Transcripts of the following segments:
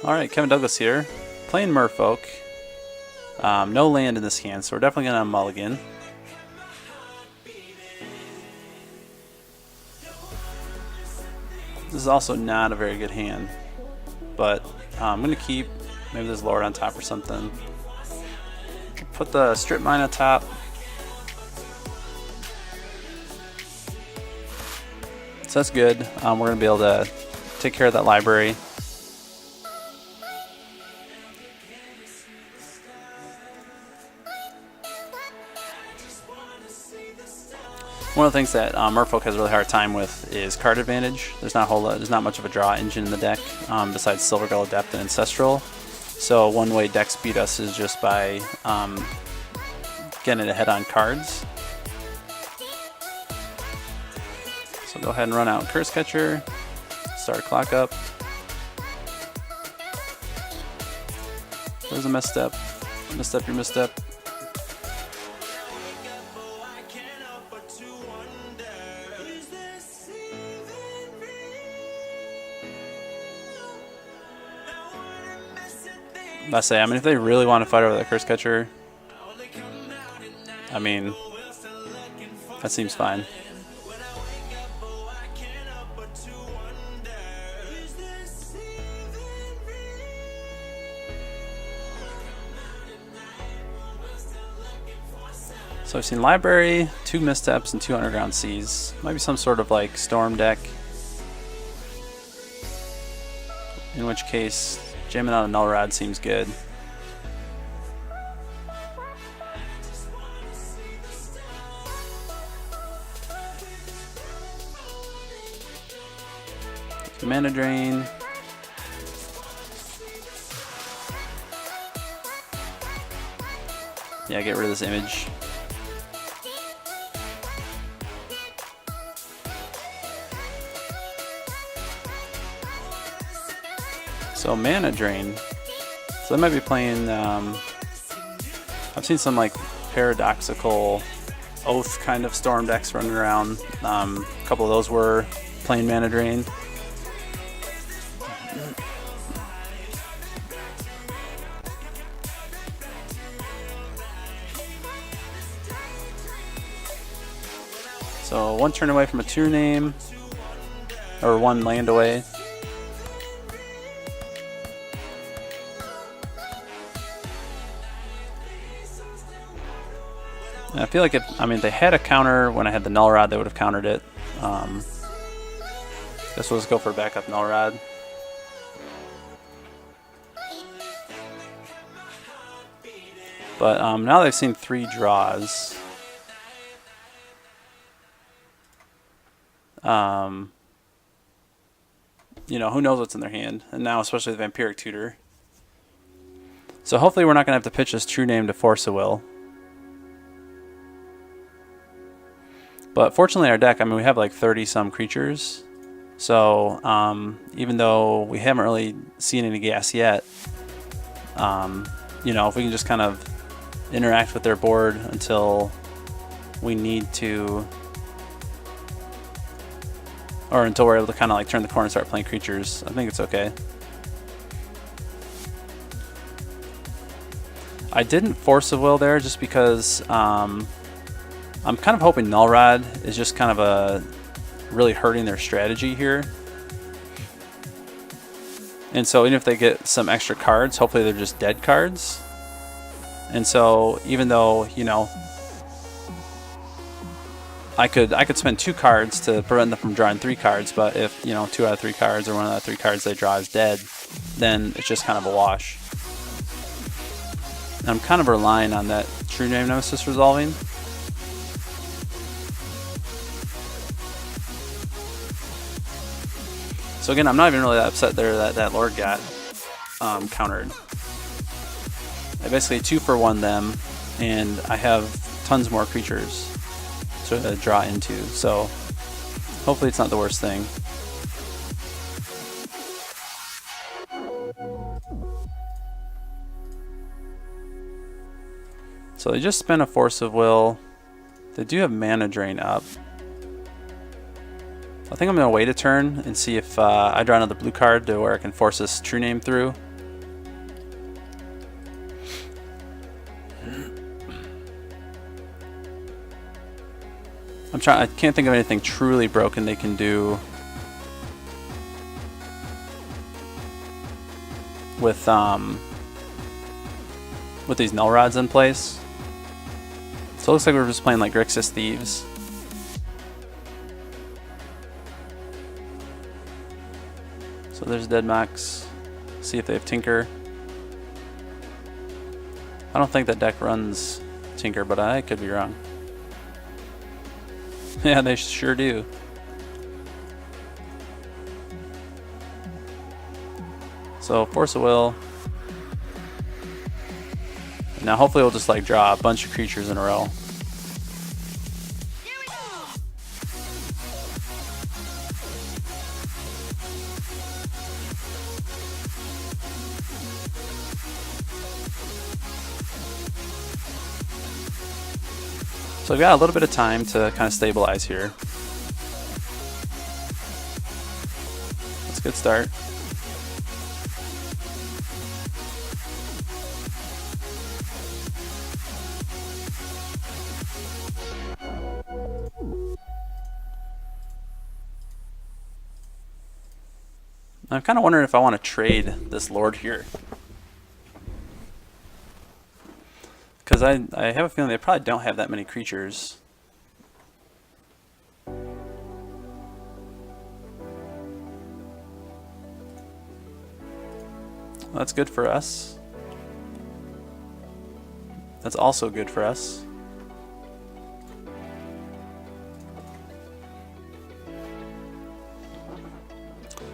Alright, Kevin Douglas here, playing Merfolk. No land in this hand, so we're definitely going to mulligan. This is also not a very good hand, but I'm going to keep, maybe there's Lord on top or something. Put the strip mine on top. So that's good. We're going to be able to take care of that library. One of the things that Merfolk has a really hard time with is card advantage. There's not much of a draw engine in the deck besides Silvergull, Adept, and Ancestral. So one way decks beat us is just by getting ahead on cards. So go ahead and run out Curse Catcher, start a clock up. There's a misstep, misstep your misstep. I say, if they really want to fight over that Curse Catcher, that seems fine. So I've seen Library, 2 Missteps, and 2 Underground Seas. Might be some sort of like Storm deck. In which case, jamming out a Null Rod seems good. Mana Drain. Yeah, get rid of this image. So Mana Drain. So they might be playing, I've seen some like paradoxical Oath kind of Storm decks running around. A couple of those were playing Mana Drain. So 1 turn away from a True Name, or 1 land away. And I feel like if they had a counter when I had the Null Rod, they would have countered it. Guess we'll just go for a backup Null Rod. But now they've seen 3 draws. Who knows what's in their hand, and now especially the Vampiric Tutor. So hopefully we're not going to have to pitch this True Name to force a will. But fortunately our deck, we have like 30 some creatures. So even though we haven't really seen any gas yet, if we can just kind of interact with their board until we need to, or until we're able to kind of like turn the corner and start playing creatures, I think it's okay. I didn't force a will there just because I'm kind of hoping Null Rod is just kind of really hurting their strategy here. And so even if they get some extra cards, hopefully they're just dead cards. And so even though, I could spend 2 cards to prevent them from drawing 3 cards, but if 2 out of 3 cards or 1 out of 3 cards they draw is dead, then it's just kind of a wash. And I'm kind of relying on that True Name Nemesis resolving. So again, I'm not even really that upset there that Lord got countered. I basically 2-for-1 them, and I have tons more creatures to draw into, so hopefully it's not the worst thing. So they just spent a Force of Will. They do have Mana Drain up. I think I'm going to wait a turn and see if I draw another blue card to where I can force this True Name through. I can't think of anything truly broken they can do with these null rods in place. So it looks like we're just playing like Grixis Thieves. So there's Deadmax. See if they have Tinker. I don't think that deck runs Tinker, but I could be wrong. Yeah, they sure do. So Force of Will. Now hopefully we'll just like draw a bunch of creatures in a row. So I've got a little bit of time to kind of stabilize here. That's a good start. I'm kind of wondering if I want to trade this Lord here. Because I have a feeling they probably don't have that many creatures. Well, that's good for us. That's also good for us.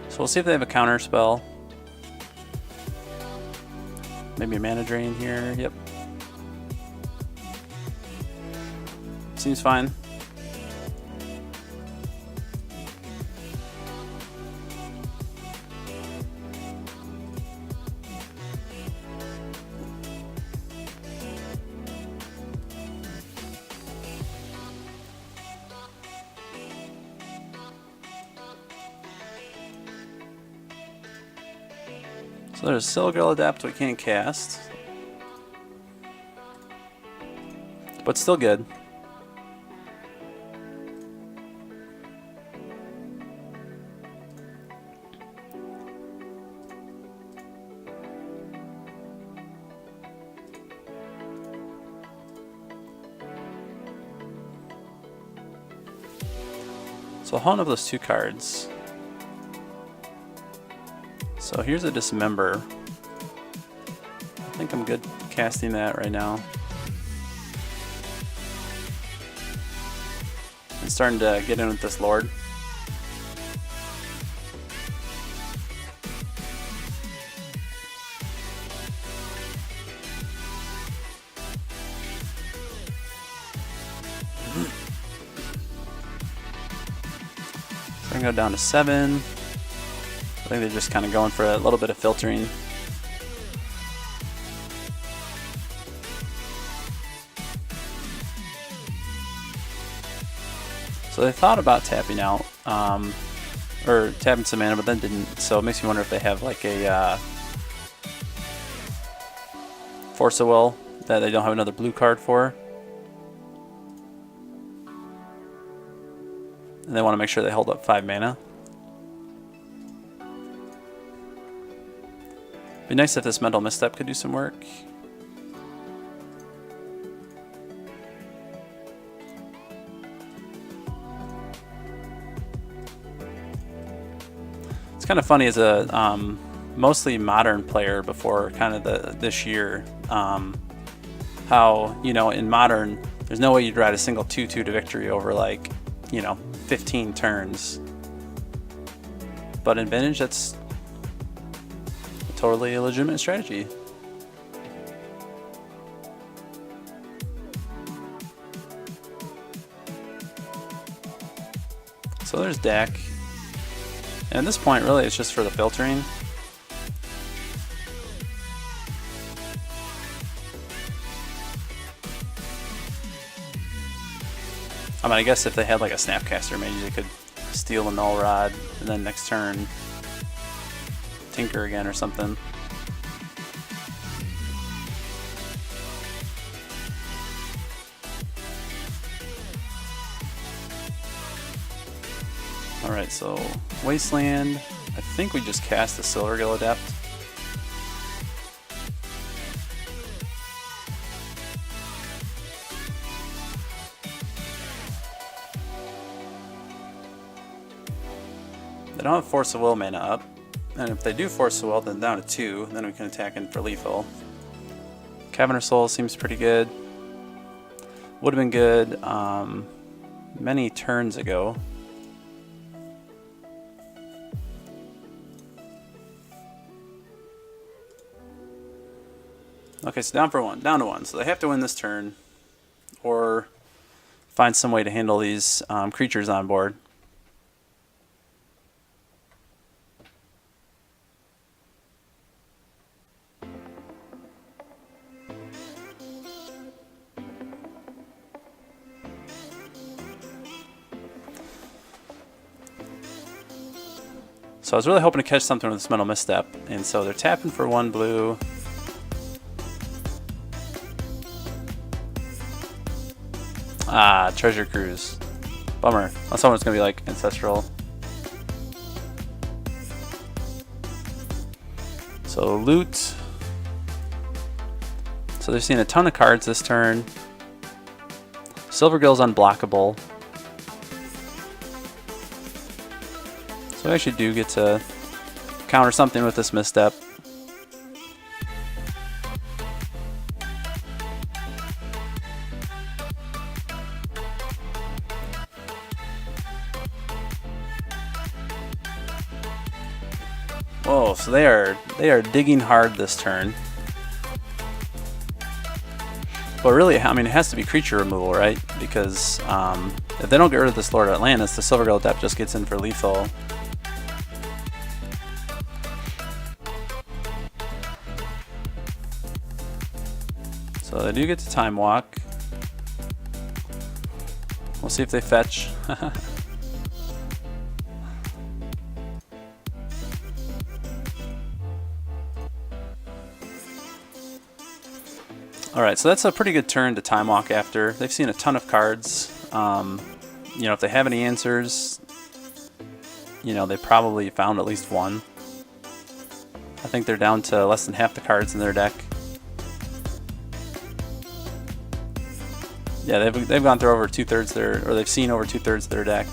So we'll see if they have a counter spell. Maybe a mana drain here. Yep. Seems fine. So there's Silgirl Adapt we can't cast. But still good. So I'll hone up those two cards. So here's a Dismember. I think I'm good casting that right now. And starting to get in with this Lord. So I'm gonna go down to 7. I think they're just kind of going for a little bit of filtering. So they thought about tapping out, or tapping some mana, but then didn't. So it makes me wonder if they have like a Force of Will that they don't have another blue card for. And they want to make sure they hold up 5 mana. Be nice if this Mental Misstep could do some work. It's kind of funny as a mostly modern player before kind of this year, how, you know, in modern there's no way you'd ride a single 2/2 to victory over like, you know, 15 turns. But in Vintage, that's totally a legitimate strategy. So there's deck. And at this point, really, it's just for the filtering. I mean, I guess if they had like a Snapcaster, maybe they could steal a Null Rod, and then next turn Tinker again or something. Alright, so Wasteland. I think we just cast the Silvergill Adept. They don't have Force of Will mana up. And if they do Force of Will, then down to 2. Then we can attack in for lethal. Caverner Soul seems pretty good. Would have been good many turns ago. Okay, so down to 1. So they have to win this turn, or find some way to handle these creatures on board. So I was really hoping to catch something with this Mental Misstep, and so they're tapping for 1 blue. Ah, Treasure Cruise. Bummer. I was hoping it's going to be like Ancestral. So loot. So they're seeing a ton of cards this turn. Silvergill's unblockable. So we actually do get to counter something with this Misstep. Whoa, so they are digging hard this turn. But really, I mean, it has to be creature removal, right? Because if they don't get rid of this Lord of Atlantis, the Silvergill Adept just gets in for lethal. So they do get to Time Walk. We'll see if they fetch. Alright, so that's a pretty good turn to Time Walk after. They've seen a ton of cards. You know, if they have any answers, you know, they probably found at least one. I think they're down to less than half the cards in their deck. Yeah, they've gone through over 2/3 their, or they've seen over 2/3 their deck.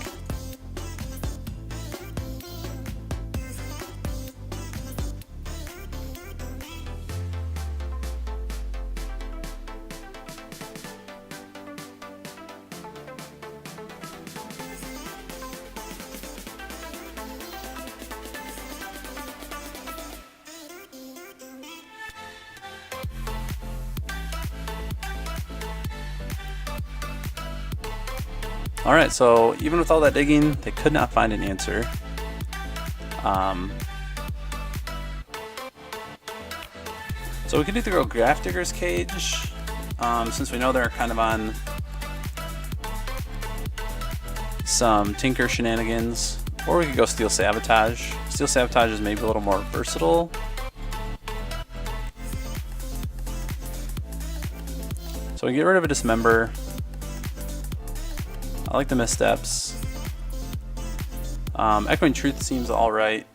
Alright, so even with all that digging, they could not find an answer. So we could either go Grafdigger's Cage, since we know they're kind of on some Tinker shenanigans, or we could go Steel Sabotage. Steel Sabotage is maybe a little more versatile. So we get rid of a Dismember. I like the Missteps. Echoing Truth seems alright.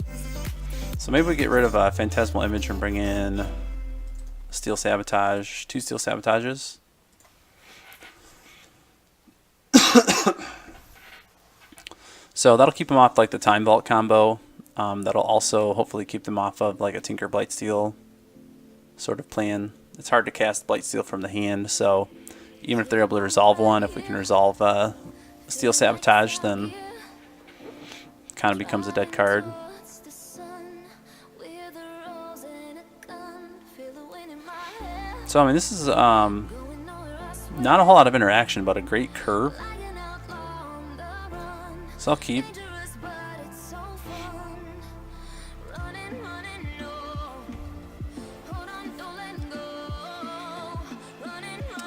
So maybe we get rid of a Phantasmal Image and bring in Steel Sabotage. 2 Steel Sabotages. So that'll keep them off like the Time Vault combo. That'll also hopefully keep them off of like a Tinker Blightsteel sort of plan. It's hard to cast Blightsteel from the hand, so even if they're able to resolve one, if we can resolve Steel Sabotage, then kind of becomes a dead card. So I mean, this is not a whole lot of interaction, but a great curve. So I'll keep.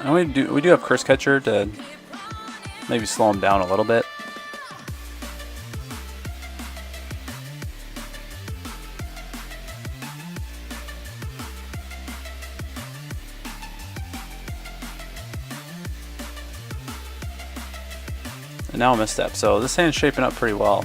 And we do have Curse Catcher to maybe slow him down a little bit. And now a Misstep. So this hand's shaping up pretty well.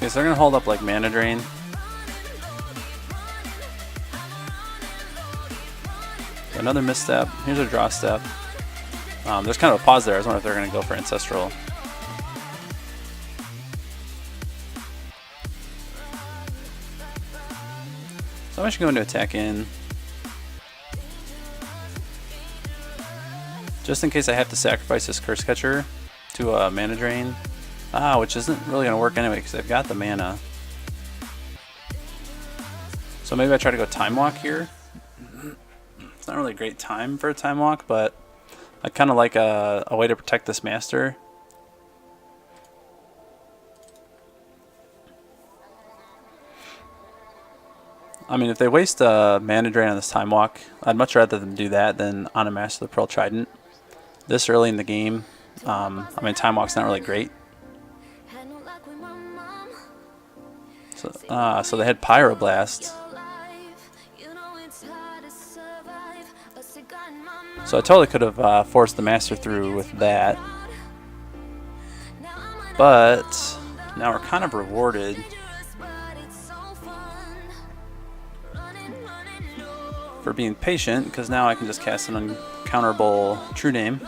Okay, so they're gonna hold up like mana drain. Another misstep. Here's a draw step. There's kind of a pause there. I was wondering if they're gonna go for Ancestral. So I'm actually going to attack in. Just in case I have to sacrifice this Curse Catcher to a mana drain. Which isn't really going to work anyway because I've got the mana. So maybe I try to go Time Walk here. It's not really a great time for a Time Walk, but I kind of like a way to protect this Master. I mean, if they waste a mana drain on this Time Walk, I'd much rather them do that than on a Master of the Pearl Trident. This early in the game, I mean, Time Walk's not really great. So they had Pyroblast. So I totally could have forced the Master through with that. But now we're kind of rewarded for being patient, because now I can just cast an uncounterable True Name.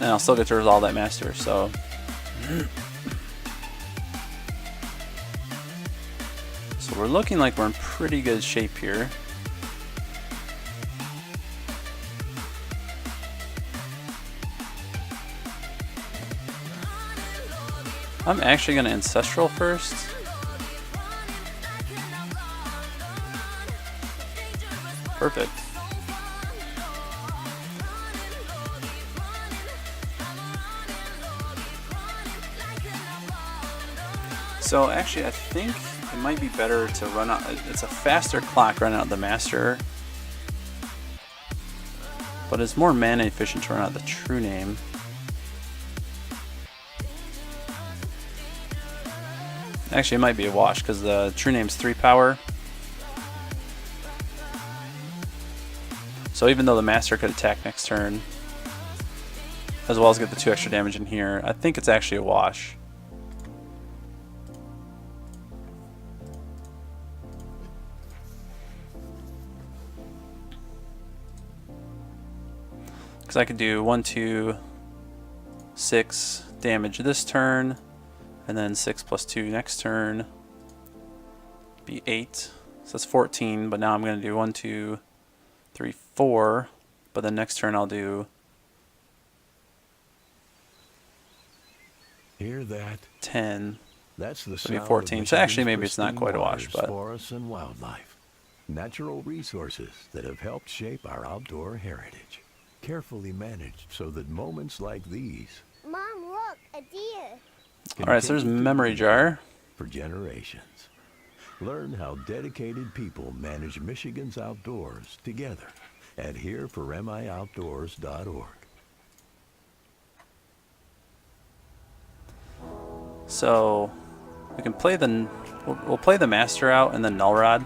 And I'll still get to resolve that Master, so. So we're looking like we're in pretty good shape here. I'm actually going to Ancestral first. Perfect. So actually I think it might be better to run out, it's a faster clock running out the Master, but it's more mana efficient to run out the True Name. Actually, it might be a wash because the True Name's 3 power. So even though the Master could attack next turn, as well as get the 2 extra damage in here, I think it's actually a wash. Because I could do 1, 2, 6 damage this turn, and then 6 plus 2 next turn, be 8. So that's 14, but now I'm going to do 1, 2, 3, 4, but then next turn I'll do Hear that? 10. That's the So sound 14. of So actually maybe Michigan's it's not quite a wash, pristine but forests and wildlife. Natural resources that have helped shape our outdoor heritage. Carefully managed so that moments like these Mom, look, a deer. alright, so there's Memory Jar. For generations. Learn how dedicated people manage Michigan's outdoors together at hereformioutdoors.org. So we can play we'll play the Master out and then Null Rod.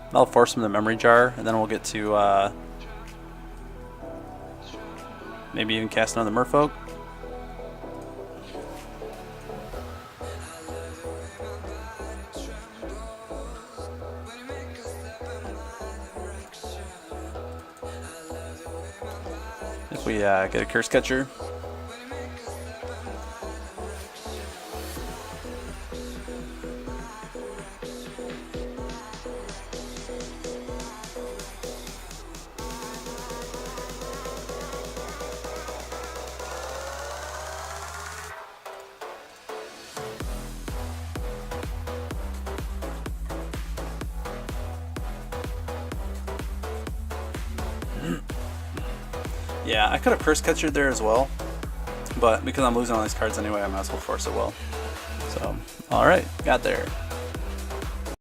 That'll force him the Memory Jar, and then we'll get to maybe even cast another Merfolk. If we get a Curse Catcher. Yeah, I could have Curse Catcher there as well, but because I'm losing all these cards anyway, I might as well force it well. So, alright, got there.